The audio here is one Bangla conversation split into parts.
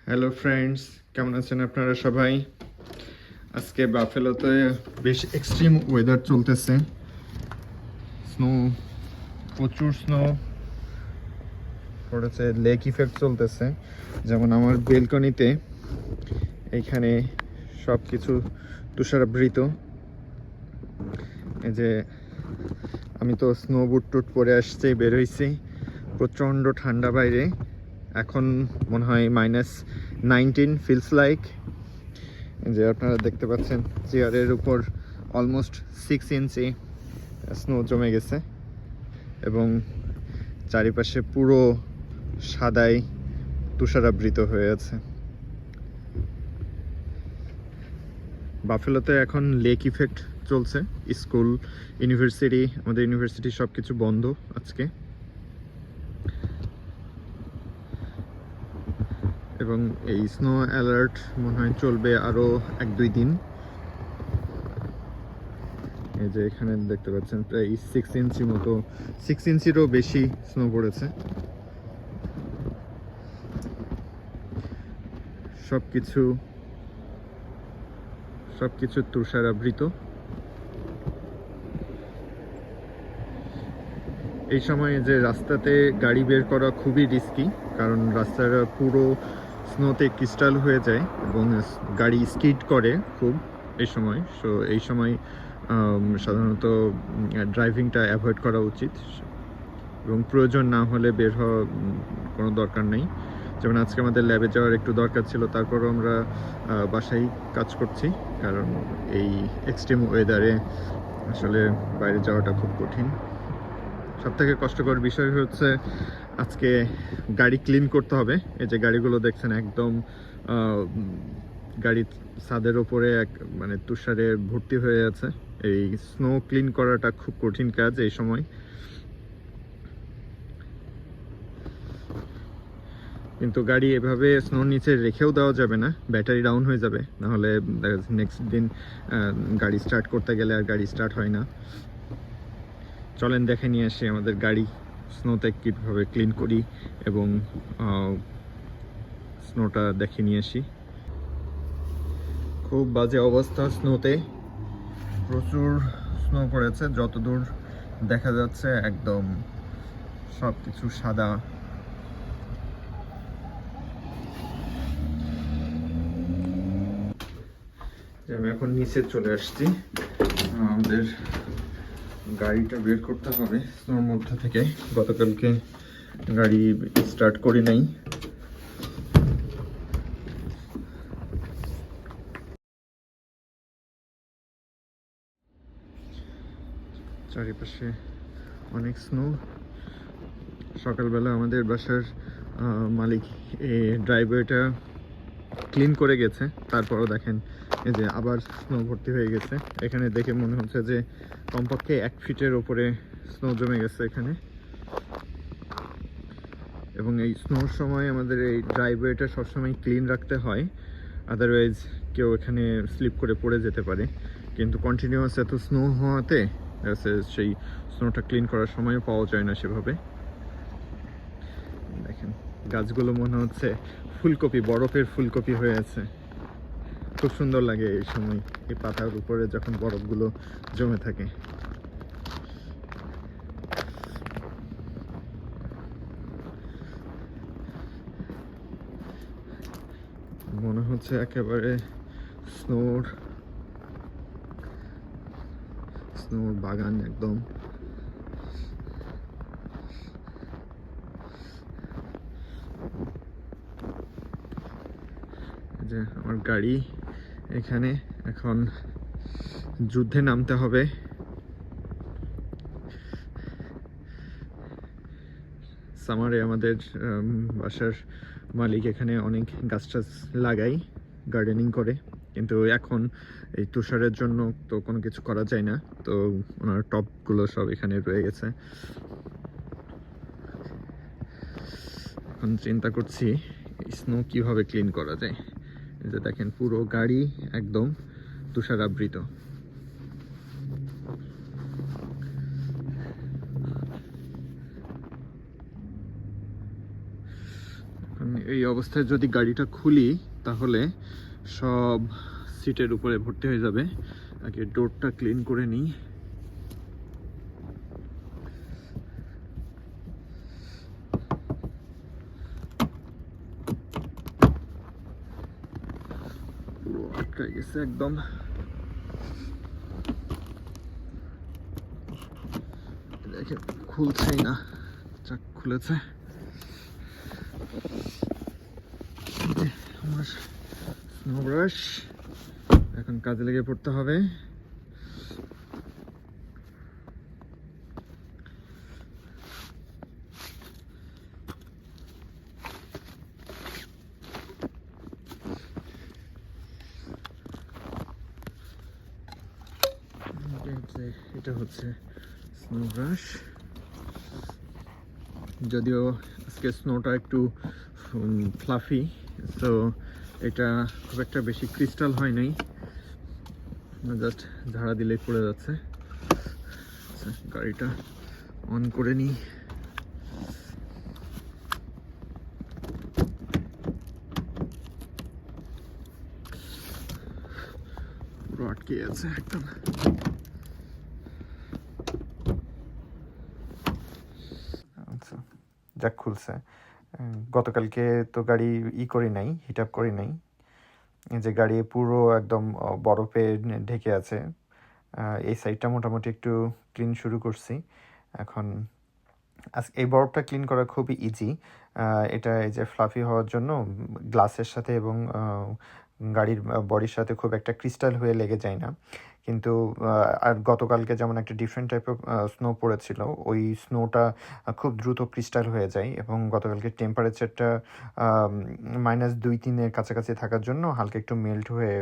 হ্যালো ফ্রেন্ডস, কেমন আছেন আপনারা সবাই? আজকে বাফেলোতে বেশ এক্সট্রিম ওয়েদার চলতেছে। স্নো, প্রচুর স্নো পড়েছে, লেক ইফেক্ট চলতেছে। যেমন আমার বেলকনিতে এইখানে সব কিছু তুষারাবৃত। এই যে আমি তো স্নো বুট টুট পরে আসছি, বের হয়েছি। প্রচণ্ড ঠান্ডা বাইরে, এখন মনে হয় -19 ফিলস লাইক। যে আপনারা দেখতে পাচ্ছেন চেয়ারের উপর অলমোস্ট 6 ইঞ্চি স্নো জমে গেছে এবং চারিপাশে পুরো সাদায় তুষারাবৃত হয়ে আছে। বাফেলোতে এখন লেক ইফেক্ট চলছে। স্কুল, ইউনিভার্সিটি, আমাদের ইউনিভার্সিটি সব কিছু বন্ধ আজকে, এবং এই স্নো অ্যালার্ট মনে হয় চলবে আরও 1-2 দিন। এই যে এখানে দেখতে পাচ্ছেন প্রায় 6 ইঞ্চি মতো, 6 ইঞ্চিরও বেশি স্নো পড়েছে। সবকিছু তুষারাবৃত। এই সময় যে রাস্তাতে গাড়ি বের করা খুবই রিস্কি, কারণ রাস্তাটা পুরো স্নোতে ক্রিস্টাল হয়ে যায় এবং গাড়ি স্কিড করে খুব এই সময়। সো এই সময় সাধারণত ড্রাইভিংটা অ্যাভয়েড করা উচিত এবং প্রয়োজন না হলে বের হওয়া কোনো দরকার নেই। যেমন আজকে আমাদের ল্যাবে যাওয়ার একটু দরকার ছিল, তারপরও আমরা বাসায় কাজ করছি, কারণ এই এক্সট্রিম ওয়েদারে আসলে বাইরে যাওয়াটা খুব কঠিন। সবথেকে কষ্টকর বিষয় হচ্ছে আজকে গাড়ি ক্লিন করতে হবে। এই যে গাড়িগুলো দেখছেন একদম গাড়ির ছাদের ওপরে মানে তুষারে ভর্তি হয়ে আছে। এই স্নো ক্লিন করাটা খুব কঠিন কাজ এই সময়। কিন্তু গাড়ি এভাবে স্নোর নিচে রেখেও দেওয়া যাবে না, ব্যাটারি ডাউন হয়ে যাবে, নাহলে নেক্সট দিন গাড়ি স্টার্ট করতে গেলে আর গাড়ি স্টার্ট হয় না। চলেন দেখে নিয়ে আসি আমাদের গাড়ি স্নোতে কীভাবে ক্লিন করি এবং স্নোটা দেখে নিয়ে আসি। খুব বাজে অবস্থা স্নোতে, প্রচুর স্নো পড়েছে, যতদূর দেখা যাচ্ছে একদম সব কিছু সাদা। আমি এখন নিচে চলে আসছি, আমাদের গাড়িটা বের করতে হবে স্নোর মধ্যে থেকে। গতকালকে গাড়ি স্টার্ট করি নাই। চারিপাশে অনেক স্নো। সকালবেলা আমাদের বাসার মালিক এই ড্রাইভওয়েটা ক্লিন করে গেছে, তারপরও দেখেন এই যে আবার স্নো ভর্তি হয়ে গেছে। এখানে দেখে মনে হচ্ছে যে কমপক্ষে 1 ফিটের ওপরে স্নো জমে গেছে এখানে। এবং এই স্নোর সময় আমাদের এই ড্রাইভওয়েটা সবসময় ক্লিন রাখতে হয়, আদারওয়াইজ কেউ এখানে স্লিপ করে পড়ে যেতে পারে। কিন্তু কন্টিনিউয়াস এত স্নো হওয়াতে সেই স্নোটা ক্লিন করার সময়ও পাওয়া যায় না সেভাবে। দেখেন গাছগুলো মনে হচ্ছে ফুলকপি, বরফের ফুলকপি হয়ে আছে। খুব সুন্দর লাগে এই সময়, এই পাতার উপরে যখন বরফগুলো জমে থাকে। মনে হচ্ছে একেবারে স্নোর বাগান একদম। যে আমার গাড়ি এখানে, এখন যুদ্ধে নামতে হবে। সামারে আমাদের বাসার মালিক এখানে অনেক গাছ টাছ লাগাই, গার্ডেনিং করে, কিন্তু এখন এই তুষারের জন্য তো কোনো কিছু করা যায় না, তো ওনার টবগুলো সব এখানে রয়ে গেছে। এখন চিন্তা করছি স্নো কিভাবে ক্লিন করা যায়। এই যে দেখেন পুরো গাড়ি একদম তুষারাবৃত। এই অবস্থায় যদি গাড়িটা খুলি তাহলে সব সিটের উপরে ভর্তি হয়ে যাবে। আগে ডোরটা ক্লিন করে নিই। পুরো আটকায় গেছে একদম। দেখে খুলছেই না। চাক খুলেছে। আমার স্নো ব্রাশ এখন কাজে লেগে পড়তে হবে। এটা হচ্ছে স্নো ব্রাশ। যদিও আজকে স্নোটা একটু ফ্লাফি, সো এটা খুব একটা বেশি ক্রিস্টাল হয় নাই, জাস্ট ঝাড়া দিলেই পড়ে যাচ্ছে। আচ্ছা, গাড়িটা অন করে নিই। পুরো আটকে আছে একদম। আচ্ছা, যাক খুলছে। গতকালকে তো গাড়ি করি নাই, হিট আপ করি নাই, যে গাড়ি পুরো একদম বরফে ঢেকে আছে। এই সাইডটা মোটামুটি একটু ক্লিন শুরু করছি এখন। এই বরফটা ক্লিন করা খুবই ইজি। এটা এই যে ফ্লাফি হওয়ার জন্য গ্লাসের সাথে এবং গাড়ির বডির সাথে খুব একটা ক্রিস্টাল হয়ে লেগে যায় না। কিন্তু আর গতকালকে যেমন একটা ডিফারেন্ট টাইপের স্নো পড়েছিল, ওই স্নোটা খুব দ্রুত ক্রিস্টাল হয়ে যায় এবং গতকালকে টেম্পারেচারটা -2-3-এর কাছাকাছি থাকার জন্য হালকা একটু মেল্ট হয়ে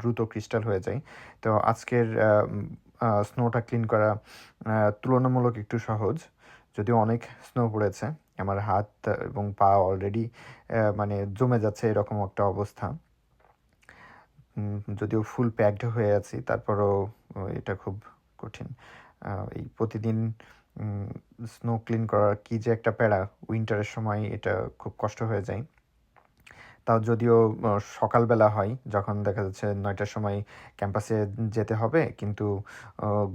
দ্রুত ক্রিস্টাল হয়ে যায়। তো আজকের স্নোটা ক্লিন করা তুলনামূলক একটু সহজ, যদিও অনেক স্নো পড়েছে। আমার হাত এবং পা অলরেডি মানে জমে যাচ্ছে এরকম একটা অবস্থা। যদিও ফুল প্যাকড হয়ে আছি, তারপরও এটা খুব কঠিন। এই প্রতিদিন স্নো ক্লিন করার কি যে একটা প্যারা, উইন্টারের সময় এটা খুব কষ্ট হয়ে যায়। তাও যদিও সকালবেলা হয়, যখন দেখা যাচ্ছে 9টার সময় ক্যাম্পাসে যেতে হবে, কিন্তু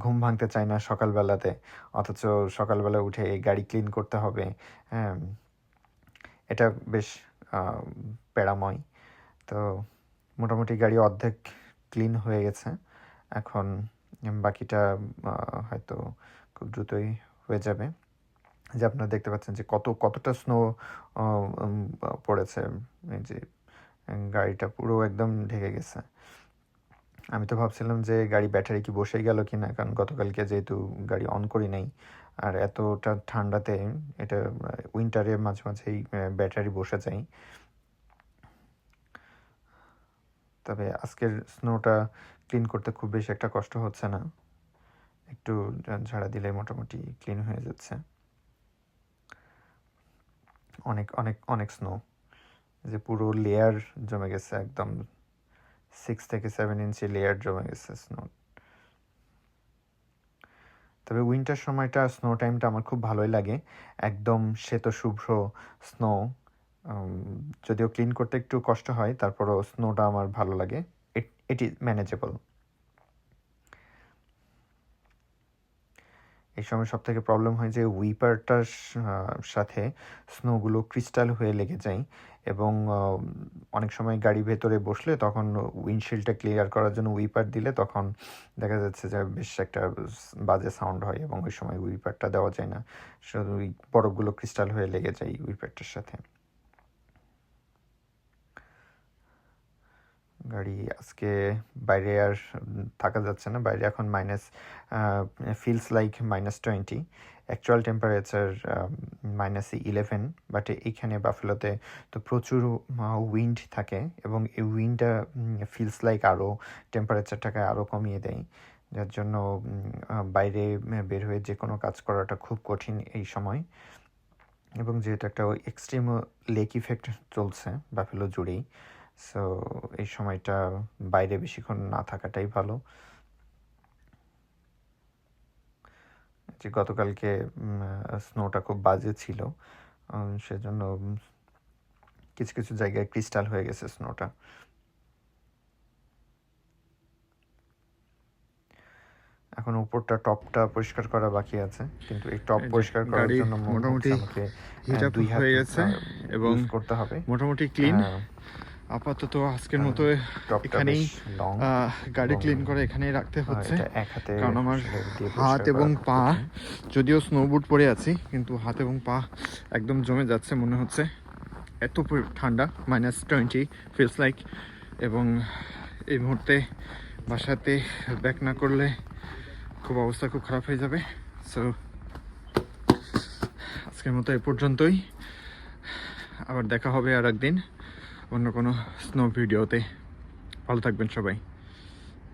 ঘুম ভাঙতে চায় না সকালবেলাতে, অথচ সকালবেলা উঠে এই গাড়ি ক্লিন করতে হবে। হ্যাঁ, এটা বেশ প্যারাময়। তো মোটামুটি গাড়ি অর্ধেক ক্লিন হয়ে গেছে। এখন বাকিটা হয়তো খুব দ্রুতই হয়ে যাবে। যে আপনারা দেখতে পাচ্ছেন যে কতটা স্নো পড়েছে। এই যে গাড়িটা পুরো একদম ঢেকে গেছে। আমি তো ভাবছিলাম যে গাড়ি ব্যাটারি কি বসে গেল কি না, কারণ গতকালকে যেহেতু গাড়ি অন করি নাই, আর এতটা ঠান্ডাতে এটা উইন্টারে মাঝে মাঝেই ব্যাটারি বসে যায়। তবে আজকের স্নোটা ক্লিন করতে খুব বেশি একটা কষ্ট হচ্ছে না, একটু ঝাড়া দিলে মোটামুটি ক্লিন হয়ে যাচ্ছে। অনেক অনেক অনেক স্নো, যে পুরো লেয়ার জমে গেছে, একদম 6 থেকে 7 ইঞ্চি লেয়ার জমে গেছে স্নো। তবে উইন্টার সময়টা, স্নো টাইমটা আমার খুব ভালোই লাগে। একদম শ্বেত শুভ্র স্নো, যদিও ক্লিন করতে একটু কষ্ট হয়, তারপরও স্নোটা আমার ভালো লাগে। It is manageable. এই সময় সব থেকে প্রবলেম হয় যে উইপারটার সাথে স্নোগুলো ক্রিস্টাল হয়ে লেগে যায়, এবং অনেক সময় গাড়ি ভেতরে বসলে তখন উইন্ডশিল্ডটা ক্লিয়ার করার জন্য উইপার দিলে তখন দেখা যাচ্ছে যে বেশ একটা বাজে সাউন্ড হয়, এবং ওই সময় উইপারটা দেওয়া যায় না, শুধু ওই বরফগুলো ক্রিস্টাল হয়ে লেগে যায় উইপারটার সাথে। গাড়ি আজকে বাইরে আর থাকা যাচ্ছে না, বাইরে এখন feels like -20, actual temperature -11, but এইখানে বাফেলোতে তো প্রচুর উইন্ড থাকে, এবং এই উইন্ডটা ফিলস লাইক আরও টেম্পারেচারটাকে আরও কমিয়ে দেয়, যার জন্য বাইরে বের হয়ে যে কোনো কাজ করাটা খুব কঠিন এই সময়। এবং যেহেতু একটা এক্সট্রিম লেক ইফেক্ট চলছে বাফেলো জুড়েই, সো এই সময়টা বাইরে বেশিক্ষণ না থাকাটাই ভালো। যে গতকালকে স্নোটা খুব বাজে ছিল, সেজন্য কিছু কিছু জায়গায় ক্রিস্টাল হয়ে গেছে স্নোটা। এখন উপরটা টপটা পরিষ্কার করা বাকি আছে, কিন্তু এই টপ পরিষ্কার করার জন্য মোটামুটি আমাকে 2 হাত হয়ে গেছে এবং ইউজ করতে হবে। মোটামুটি ক্লিন। আপাতত আজকের মতো এখানেই গাড়ি ক্লিন করে এখানেই রাখতে হচ্ছে, কারণ আমার হাত এবং পা, যদিও স্নো বুট পরে আছি কিন্তু হাত এবং পা একদম জমে যাচ্ছে মনে হচ্ছে, এত ঠান্ডা, -20 ফিলস লাইক। এবং এই মুহূর্তে বাসাতে ব্যাক না করলে খুব অবস্থা খুব খারাপ হয়ে যাবে। সো আজকের মতো এই পর্যন্তই, আবার দেখা হবে আর একদিন অন্য কোনো স্নো ভিডিওতে। ভালো থাকবেন সবাই।